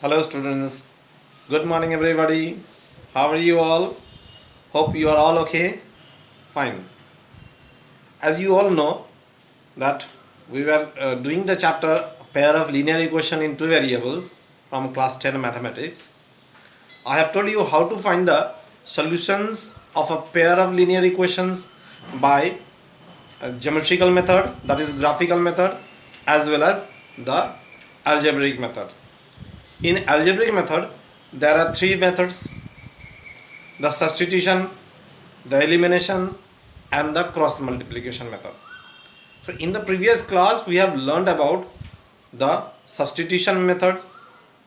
Hello students, good morning everybody. How are you all? Hope you are all okay. Fine. As you all know that we were doing the chapter pair of linear equation in two variables from class 10 mathematics. I have told you how to find the solutions of a pair of linear equations by a geometrical method, that is graphical method, as well as the algebraic method. In algebraic method there are three methods: the substitution, the elimination, and the cross multiplication method. So in the previous class we have learned about the substitution method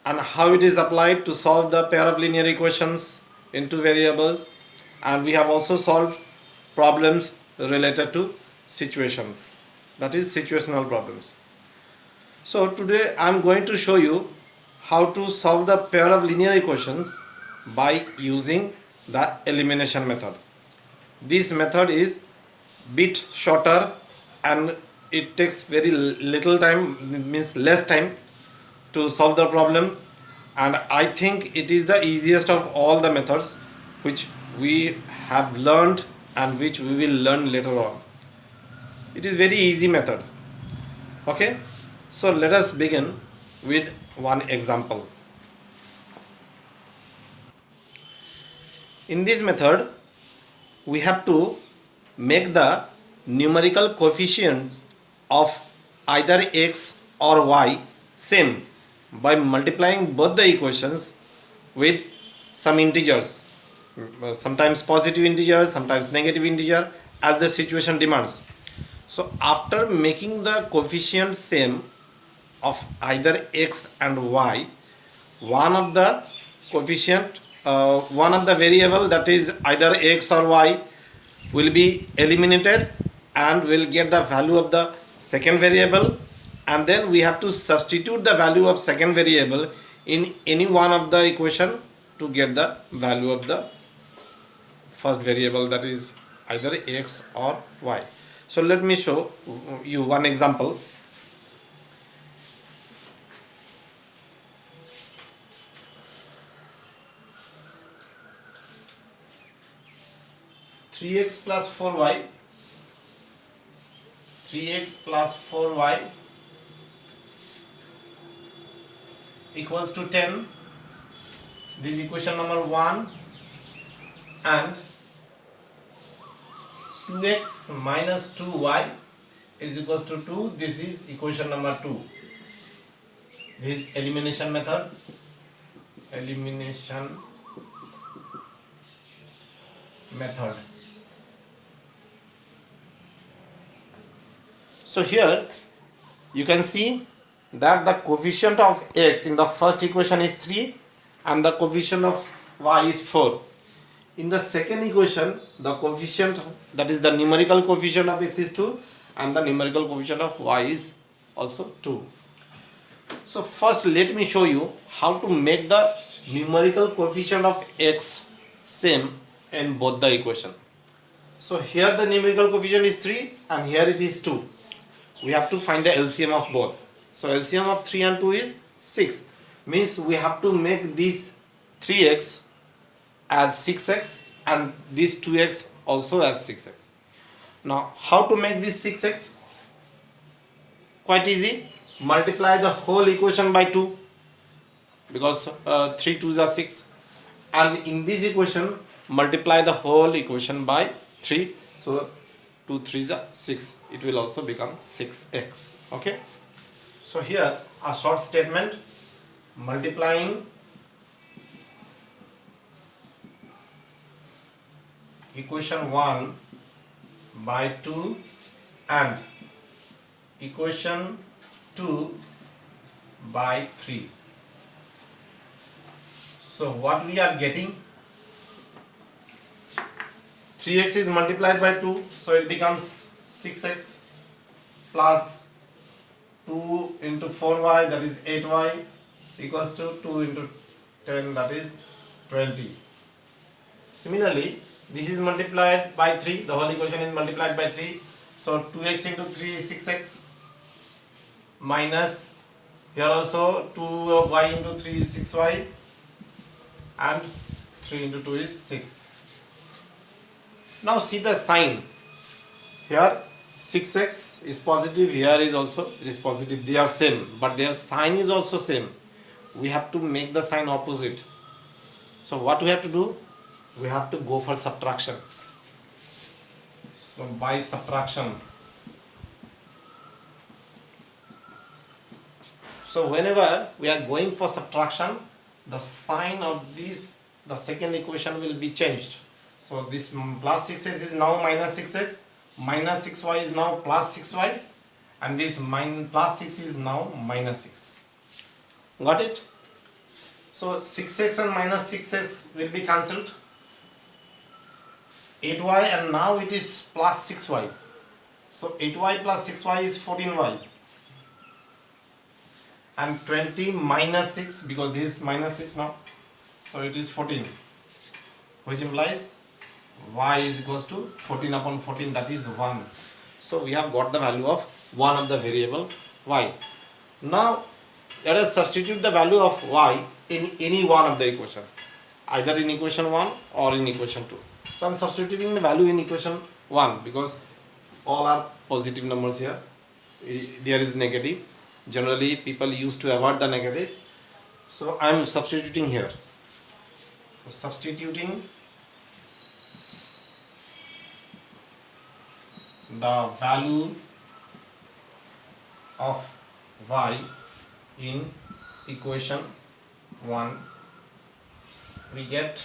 and how it is applied to solve the pair of linear equations in two variables, and we have also solved problems related to situations, that is situational problems. So today I am going to show you how to solve the pair of linear equations by using the elimination method. This method is bit shorter and it takes very little time, means less time to solve the problem, and I think it is the easiest of all the methods which we have learned and which we will learn later on. It is very easy method. Okay, so let us begin with one example. In this method we have to make the numerical coefficients of either x or y same by multiplying both the equations with some integers, sometimes positive integers, sometimes negative integer, as the situation demands. So after making the coefficients same of either x and y, one of the coefficient, one of the variable, that is either x or y, will be eliminated and will get the value of the second variable, and then we have to substitute the value of second variable in any one of the equation to get the value of the first variable, that is either x or y. So let me show you one example. Three x plus 4y, 3x plus 4y equals to 10. This is equation number 1. And 2x minus 2y is equals to 2. This is equation number 2. This is elimination method. Elimination method. So here you can see that the coefficient of x in the first equation is 3 and the coefficient of y is 4. In the second equation, the coefficient, that is the numerical coefficient of x is 2 and the numerical coefficient of y is also 2. So first let me show you how to make the numerical coefficient of x same in both the equation. So here the numerical coefficient is 3 and here it is 2. We have to find the LCM of both. So LCM of 3 and 2 is 6. Means we have to make this 3x as 6x and this 2x also as 6x. Now how to make this 6x? Quite easy. Multiply the whole equation by 2 because 3 2s are 6, and in this equation multiply the whole equation by 3. So 2 3s are 6. It will also become 6x. Okay. So here a short statement: multiplying equation 1 by 2 and equation 2 by 3. So what we are getting, 3x is multiplied by 2, so it becomes 6x plus 2 into 4y, that is 8y, equals to 2 into 10, that is 20. Similarly, this is multiplied by 3, the whole equation is multiplied by 3, so 2x into 3 is 6x minus Here also 2y into 3 is 6y and 3 into 2 is 6. Now see the sign. Here 6x is positive, here is also it is positive. They are same, but their sign is also same. We have to make the sign opposite. So what we have to do? We have to go for subtraction. So by subtraction. So whenever we are going for subtraction, the sign of this, the second equation will be changed. So this plus 6x is now minus 6x, minus 6y is now plus 6y, and this plus 6 is now minus 6. Got it? So 6x and minus 6x will be cancelled. 8y and now it is plus 6y. So 8y plus 6y is 14y. And 20 minus 6, because this is minus 6 now, so it is 14, which implies y is equals to 14 upon 14, that is 1. So we have got the value of one of the variable y. Now let us substitute the value of y in any one of the equation, either in equation 1 or in equation 2. So I am substituting the value in equation 1 because all are positive numbers here. There is negative. Generally people used to avoid the negative. So I am substituting here. So substituting the value of y in equation 1, we get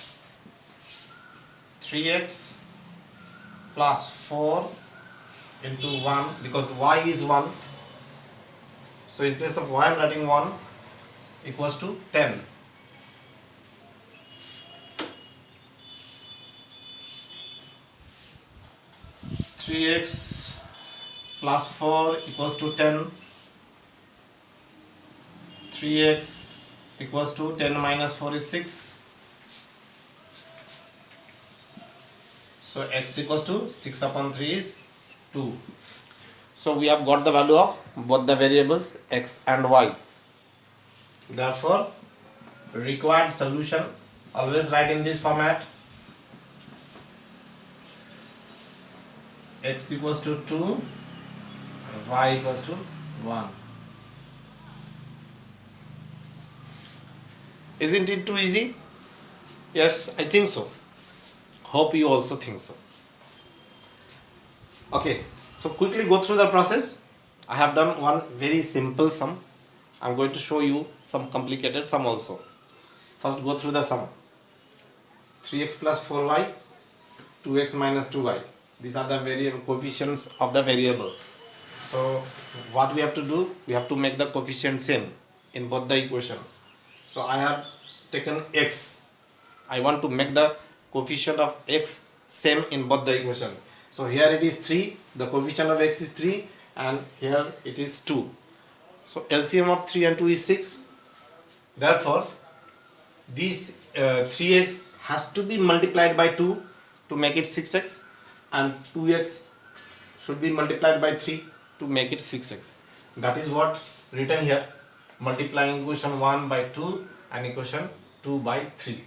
3x plus 4 into 1, because y is 1. So in place of y I am writing 1 equals to 10. Three x plus 4 equals to 10. 3x equals to 10 minus 4 is 6. So x equals to 6 upon 3 is 2. So we have got the value of both the variables x and y. Therefore, required solution, always write in this format. X equals to 2, y equals to 1. Isn't it too easy? Yes, I think so. Hope you also think so. Okay, so quickly go through the process. I have done one very simple sum. I am going to show you some complicated sum also. First go through the sum. 3x plus 4y, 2x minus 2y. These are the variable coefficients of the variables. So what we have to do? We have to make the coefficient same in both the equation. So I have taken x. I want to make the coefficient of x same in both the equation. So here it is 3, the coefficient of x is 3, and here it is 2. So LCM of 3 and 2 is 6. Therefore, this 3x has to be multiplied by 2 to make it 6x, and 2x should be multiplied by 3 to make it 6x. That is what written here, multiplying equation 1 by 2 and equation 2 by 3.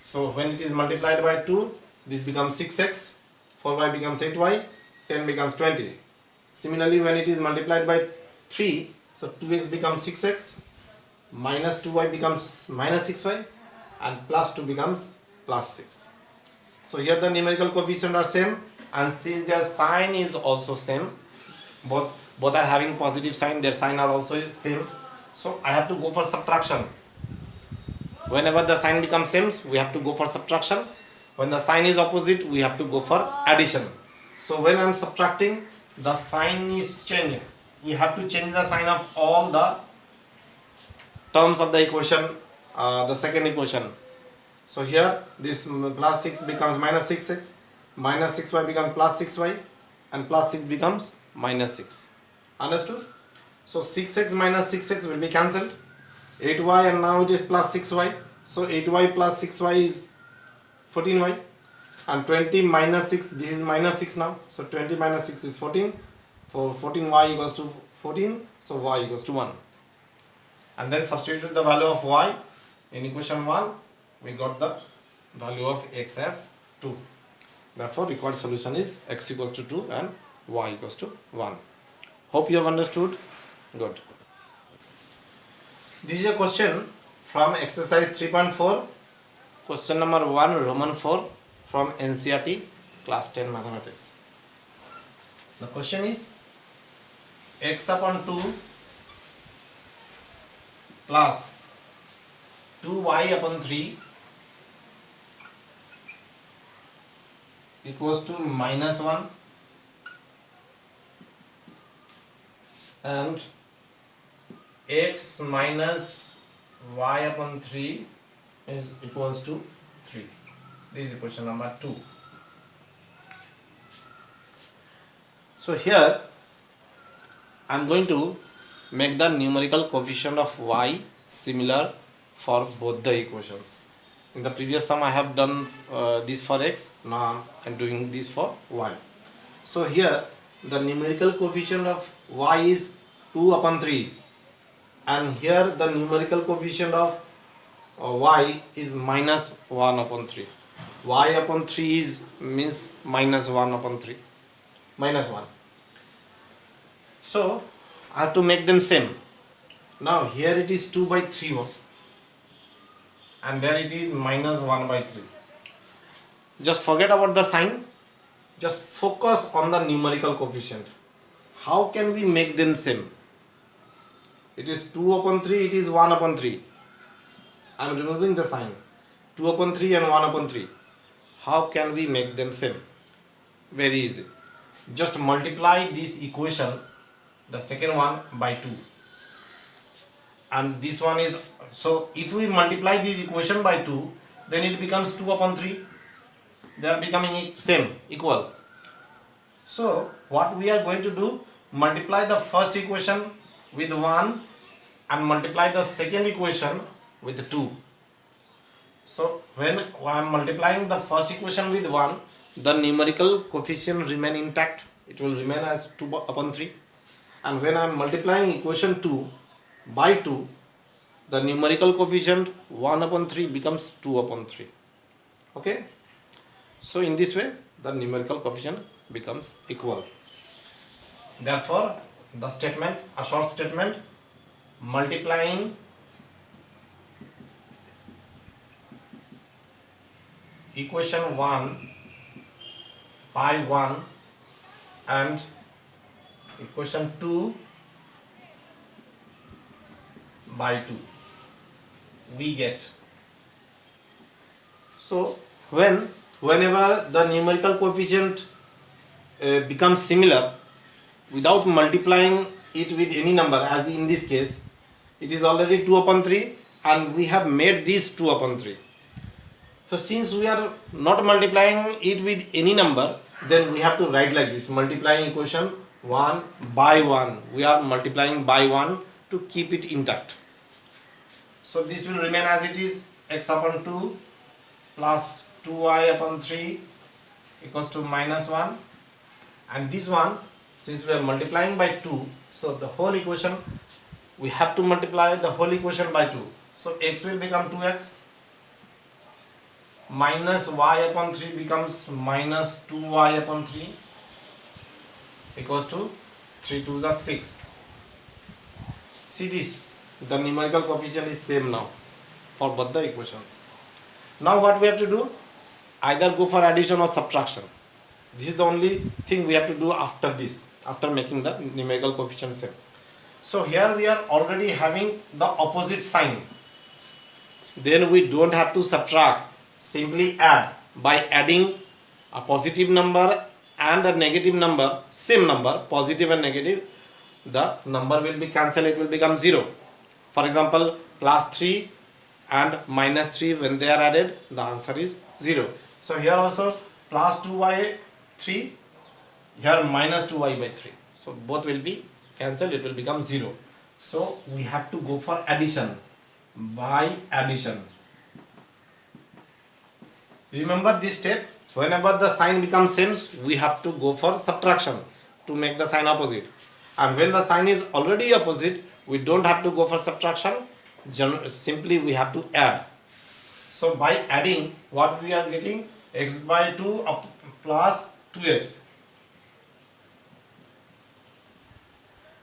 So when it is multiplied by 2, this becomes 6x, 4y becomes 8y, 10 becomes 20. Similarly, when it is multiplied by 3, so 2x becomes 6x, minus 2y becomes minus 6y, and plus 2 becomes plus 6. So here the numerical coefficients are same, and since their sign is also same, both are having positive sign, their sign are also same. So I have to go for subtraction. Whenever the sign becomes same, we have to go for subtraction. When the sign is opposite, we have to go for addition. So when I am subtracting, the sign is changed. We have to change the sign of all the terms of the equation, the second equation. So here this plus 6 becomes minus 6x, minus 6y becomes plus 6y, and plus 6 becomes minus 6. Understood? So 6x minus 6x will be cancelled. 8y and now it is plus 6y. So 8y plus 6y is 14y, and 20 minus 6, this is minus 6 now. So 20 minus 6 is 14. For 14y equals to 14, so y equals to 1. and then substitute the value of y in equation 1. We got the value of x as 2. Therefore, required solution is x equals to 2 and y equals to 1. Hope you have understood. Good. This is a question from exercise 3.4, question number 1, Roman 4, from NCERT class 10 mathematics. The question is x upon 2 plus 2y upon 3 equals to minus 1 and x minus y upon 3 is equals to 3. This is equation number 2. So here I am going to make the numerical coefficient of y similar for both the equations. In the previous sum I have done this for x, now I am doing this for y. So here the numerical coefficient of y is 2 upon 3 and here the numerical coefficient of y is minus 1 upon 3. Y upon 3 is means minus 1 upon 3. Minus 1. So I have to make them same. Now here it is 2 by 3 and there it is minus 1 by 3. Just forget about the sign. Just focus on the numerical coefficient. How can we make them same? It is 2 upon 3, it is 1 upon 3. I am removing the sign. 2 upon 3 and 1 upon 3. How can we make them same? Very easy. Just multiply this equation, the second one, by 2. And this one is, so if we multiply this equation by 2, then it becomes 2 upon 3. They are becoming same, equal. So what we are going to do, multiply the first equation with 1 and multiply the second equation with 2. So when I am multiplying the first equation with 1, the numerical coefficient remain intact. It will remain as 2 upon 3. And when I am multiplying equation 2 by 2, the numerical coefficient 1 upon 3 becomes 2 upon 3. Okay? So in this way, the numerical coefficient becomes equal. Therefore, the statement, a short statement, multiplying equation 1 by 1 and equation 2 by 2, we get. So whenever the numerical coefficient becomes similar, without multiplying it with any number, as in this case, it is already 2 upon 3 and we have made this 2 upon 3. So since we are not multiplying it with any number, then we have to write like this, multiplying equation 1 by 1. We are multiplying by 1 to keep it intact. So this will remain as it is, x upon 2 plus 2y upon 3 equals to minus 1. And this one, since we are multiplying by 2, so the whole equation, we have to multiply the whole equation by 2. So x will become 2x, minus y upon 3 becomes minus 2y upon 3 equals to 3 2s are 6. See this, the numerical coefficient is same now for both the equations. Now what we have to do? Either go for addition or subtraction. This is the only thing we have to do after this, after making the numerical coefficient same. So here we are already having the opposite sign. Then we don't have to subtract, simply add. By adding a positive number and a negative number, same number, positive and negative, the number will be cancelled, it will become 0. For example, plus 3 and minus 3, when they are added, the answer is 0. So here also plus 2y 3, here minus 2y by 3. So both will be cancelled, it will become 0. So we have to go for addition, by addition. Remember this step, whenever the sign becomes same, we have to go for subtraction to make the sign opposite. And when the sign is already opposite, we don't have to go for subtraction, simply we have to add. So by adding, what we are getting, x by 2 up plus 2x,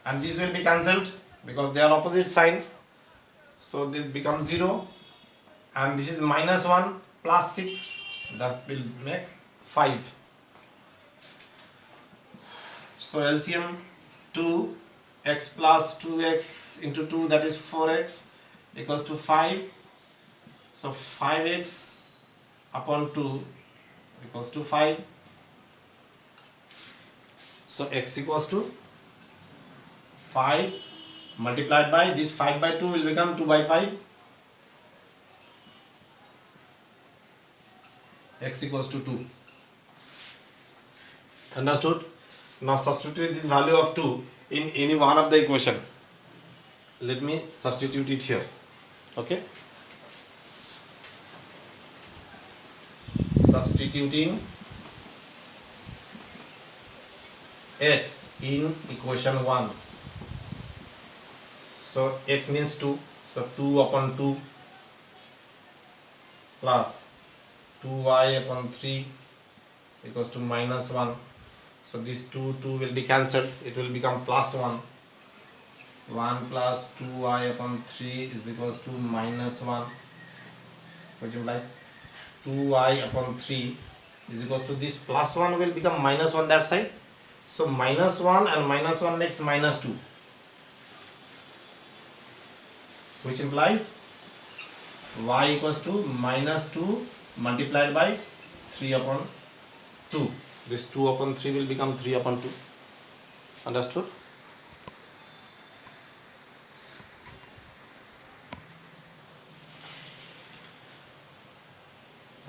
and these will be cancelled because they are opposite sign, so this becomes 0, and this is minus 1 plus 6, that will make 5. So LCM 2, x plus 2x into 2, that is 4x, equals to 5. So 5x upon 2 equals to 5. So x equals to 5 multiplied by this 5 by 2 will become 2 by 5. X equals to 2. Understood? Now substitute the value of 2 in any one of the equation. Let me substitute it here. Okay? Substituting x in equation 1. So x means 2. So 2 upon 2 plus 2y upon 3 equals to minus 1. So this 2 will be cancelled. It will become plus 1. 1 plus 2y upon 3 is equals to minus 1, which implies 2y upon 3 is equals to this plus 1 will become minus 1 that side. So minus 1 and minus 1 makes minus 2, which implies y equals to minus 2 multiplied by 3 upon 2. This 2 upon 3 will become 3 upon 2. Understood?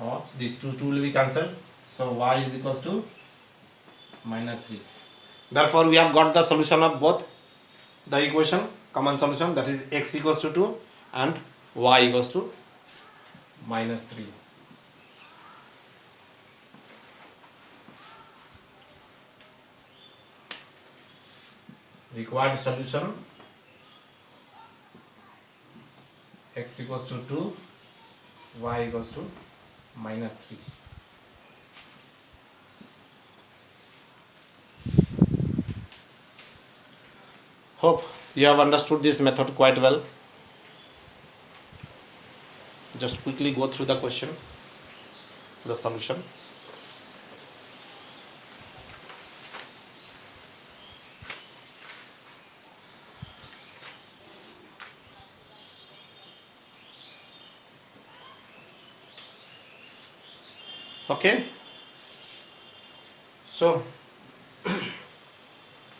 Or this 2 will be cancelled. So y is equals to minus 3. Therefore, we have got the solution of both the equation, common solution, that is x equals to 2 and y equals to minus 3. Required solution, x equals to 2, y equals to minus 3. Hope you have understood this method quite well. Just quickly go through the question, the solution. Okay, so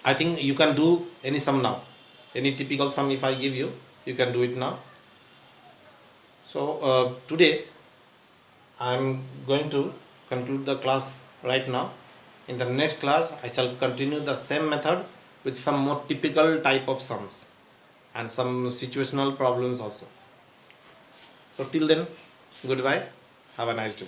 I think you can do any sum now. Any typical sum if I give you, you can do it now. So today I am going to conclude the class right now. In the next class I shall continue the same method with some more typical type of sums and some situational problems also. So till then, goodbye, have a nice day.